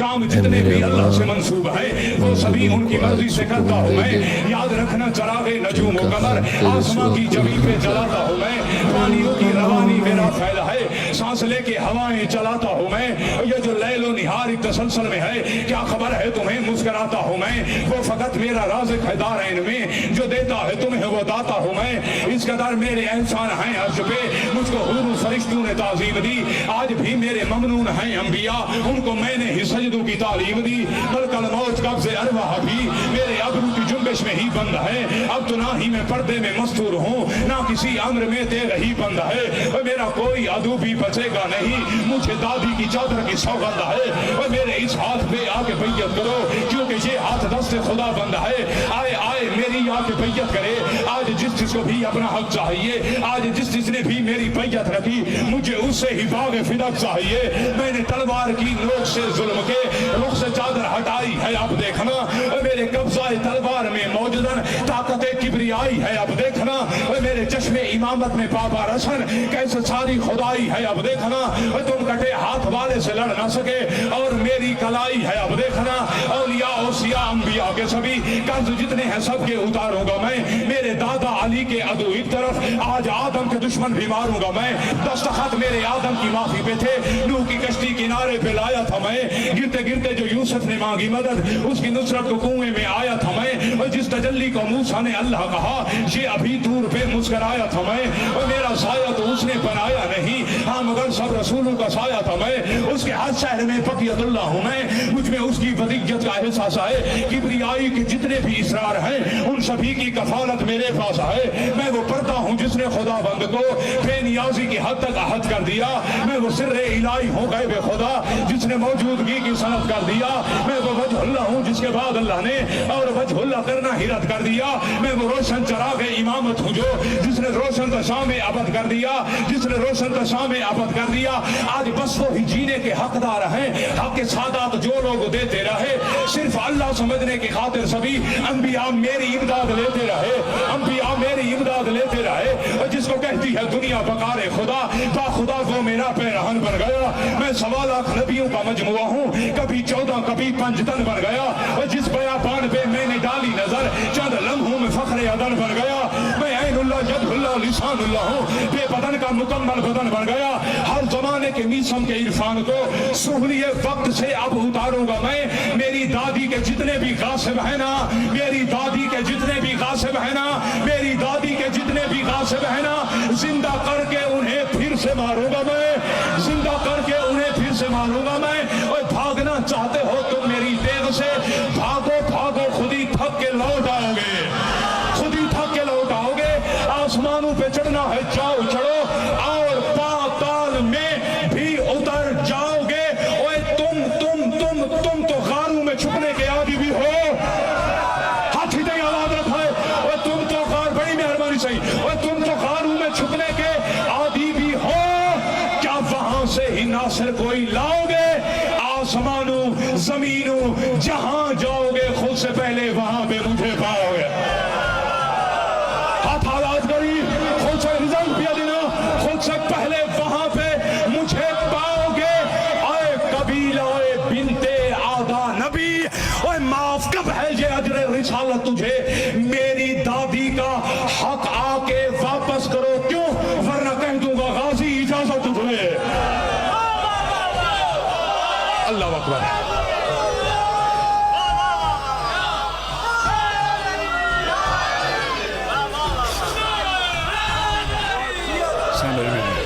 काम जितने भी अल्लाह से मंसूब है वो सभी उनकी मर्जी से करता हूँ मैं। याद रखना चरागे नजूम व कमर आसमां की जमी पे जलाता हूँ मैं। पानियों की रवानी मेरा फैला है, सांस लेके हवाएं चलाता हूँ मैं। ये जो लैलो निहार तसलसल में है, क्या खबर है तुम्हें मुस्कुराता हूँ मैं। वो फकत मेरा राज़िक है दारैन में, जो देता है तुम्हें वो दाता हूँ मैं। इस कदर मेरे एहसान हैं अर्श पे, मुझको हुरूर फरिश्तों ने ताज़ीम दी। आज भी मेरे ममनून हैं अंबिया, उनको मैंने ही सजदों की तालीम दी। मलकल मौत कब्ज़े अरवाह भी मेरे अबरू की जुम्बिश में ही बंद है। अब तो ना ही मैं पर्दे में मस्तूर हूँ, ना किसी अम्र में तेरे ही बंद है। और मेरा कोई अदू भी बचेगा नहीं, मुझे दादी की चादर की सौगंध है। और मेरे इस हाथ पे आके बैयत करो, क्योंकि ये हाथ दस्ते खुदा बंद है। आए आए मेरी आके बैयत करे, आज जिस जिसको भी अपना हक चाहिए, आज जिस जिसने भी मेरी बैयत रखी, मुझे उससे ही बाग फिदक चाहिए। मैंने तलवार की नोक से जुल्म के रुख से चादर हटाई है, अब देखना। और मेरे कब्ज़ाए तलवार में मौजूदन ताकत किब्रियाई है, अब देखना। और मेरे चश्मे इमामत में बाबा रसन कैसे सारी खुदाई है, अब देखना। और तुम कटे हाथ वाले से लड़ ना सके और मेरी कलाई है, अब देखना। औलिया औसिया अंबिया के सभी कर्ज जितने हैं सबके उतारूंगा मैं। मेरे दादा अली के अदू एक तरफ, आज आदम के दुश्मन भी मारूंगा मैं। दस्तखत मेरे आदम की माफी पे थे, नूह की कश्ती किनारे पे लाया था मैं। गिरते गिरते जो यूसुफ ने मांगी मदद, उसकी नुसरत को कुएं में आया था मैं। और जिस तजल्ली को मूसा ने अल्लाह कहा, ये अभी दूर पे मुस्कुराया था मैं। और मेरा साया तो उसने बनाया नहीं, हाँ मगर सब रसूलों का साया था मैं। उसके हाथ शहर में बकियतुल्लाह हूँ मैं, मुझ में उसकी वदियत का एहसास है। किब्रियाई के जितने भी इसरार हैं, उन सभी की कफालत मेरे पास है। मैं वो पर्दा हूँ जिसने खुदाबंद को बेनियाजी की हद तक अहद कर दिया। मैं वो सिर्रे इलाही हूँ गैबे खुदा, जिसने मौजूदगी की सनद कर दिया। मैं वो वजहुल्लाह हूँ जिसके बाद अल्लाह ने और वजहुल्लाह करना ही रद्द कर दिया। मैं वो रोशन चराग इमामत हूँ जो जिसने रोशन दशा में अबद कर दिया, जिसने रोशन दशा में अबद कर दिया। आज बस वो ही जीने के हकदार हैं, हक के सादात जो लोग देते रहे। सिर्फ अल्लाह समझने की खातिर सभी अंबिया मेरी इमदाद लेते रहे, अंबिया मेरी इमदाद लेते रहे। और जिसको कहती है दुनिया बकारे खुदा, बा खुदा वो मेरा पैरहन बन गया। मैं 1.25 लाख नबियों का मजमुआ हूँ, कभी 14 कभी 5 तन बन गया। और जिस बयाबान पे मैंने डाली नजर, चंद लम्हों में फख्रे अदन बन गया। मैं ऐनुल्लाह यदुल्लाह लिसानुल्लाह हूँ, बेबदन का मुकम्मल बदन बन गया। हर जमाने के मीसम के इरफान को सुहलिए वक्त से अब उतारूंगा मैं। मेरी दादी के जितने भी गासिब है ना, मेरी दादी के जितने भी गासिब है ना, मेरी दादी के जितने भी गासिब है ना, जिंदा करके उन्हें फिर से मारूंगा मैं, जिंदा करके उन्हें फिर से मारूंगा मैं। और भागना चाहते हो तुम मेरी तेग से, भागो भागो खुद ही थक के लौट आओगे, खुद ही थक के लौट आओगे। आसमानों पे चढ़ना है जाओ चढ़ो, और पाताल में भी उतर जाओगे। ओए तुम तो गारों में छुपने के आदी भी हो, हाथ ही दें आवाज रखा है। और तुम तो गार, बड़ी मेहरबानी सही, और तुम तो गारों में छुपने के आदी भी हो। क्या वहां से ही नासिर कोई लाओगे? आसमानों जमीनों जहां जाओगे, खुद से पहले वहां पे मुझे पाओगे। हाथ आवाज करी, खुद से रिजल्ट भी देना, खुद से पहले वहां पे मुझे पाओगे। आए कबीला ओए बिनते आदा नबी, ओए माफ कब है ये अजर रिसालत तुझे। मेरी दादी का हक आके वापस करो, क्यों वरना कह दूंगा गाजी इजाजत तुझे। अल्लाह अकबर। Somebody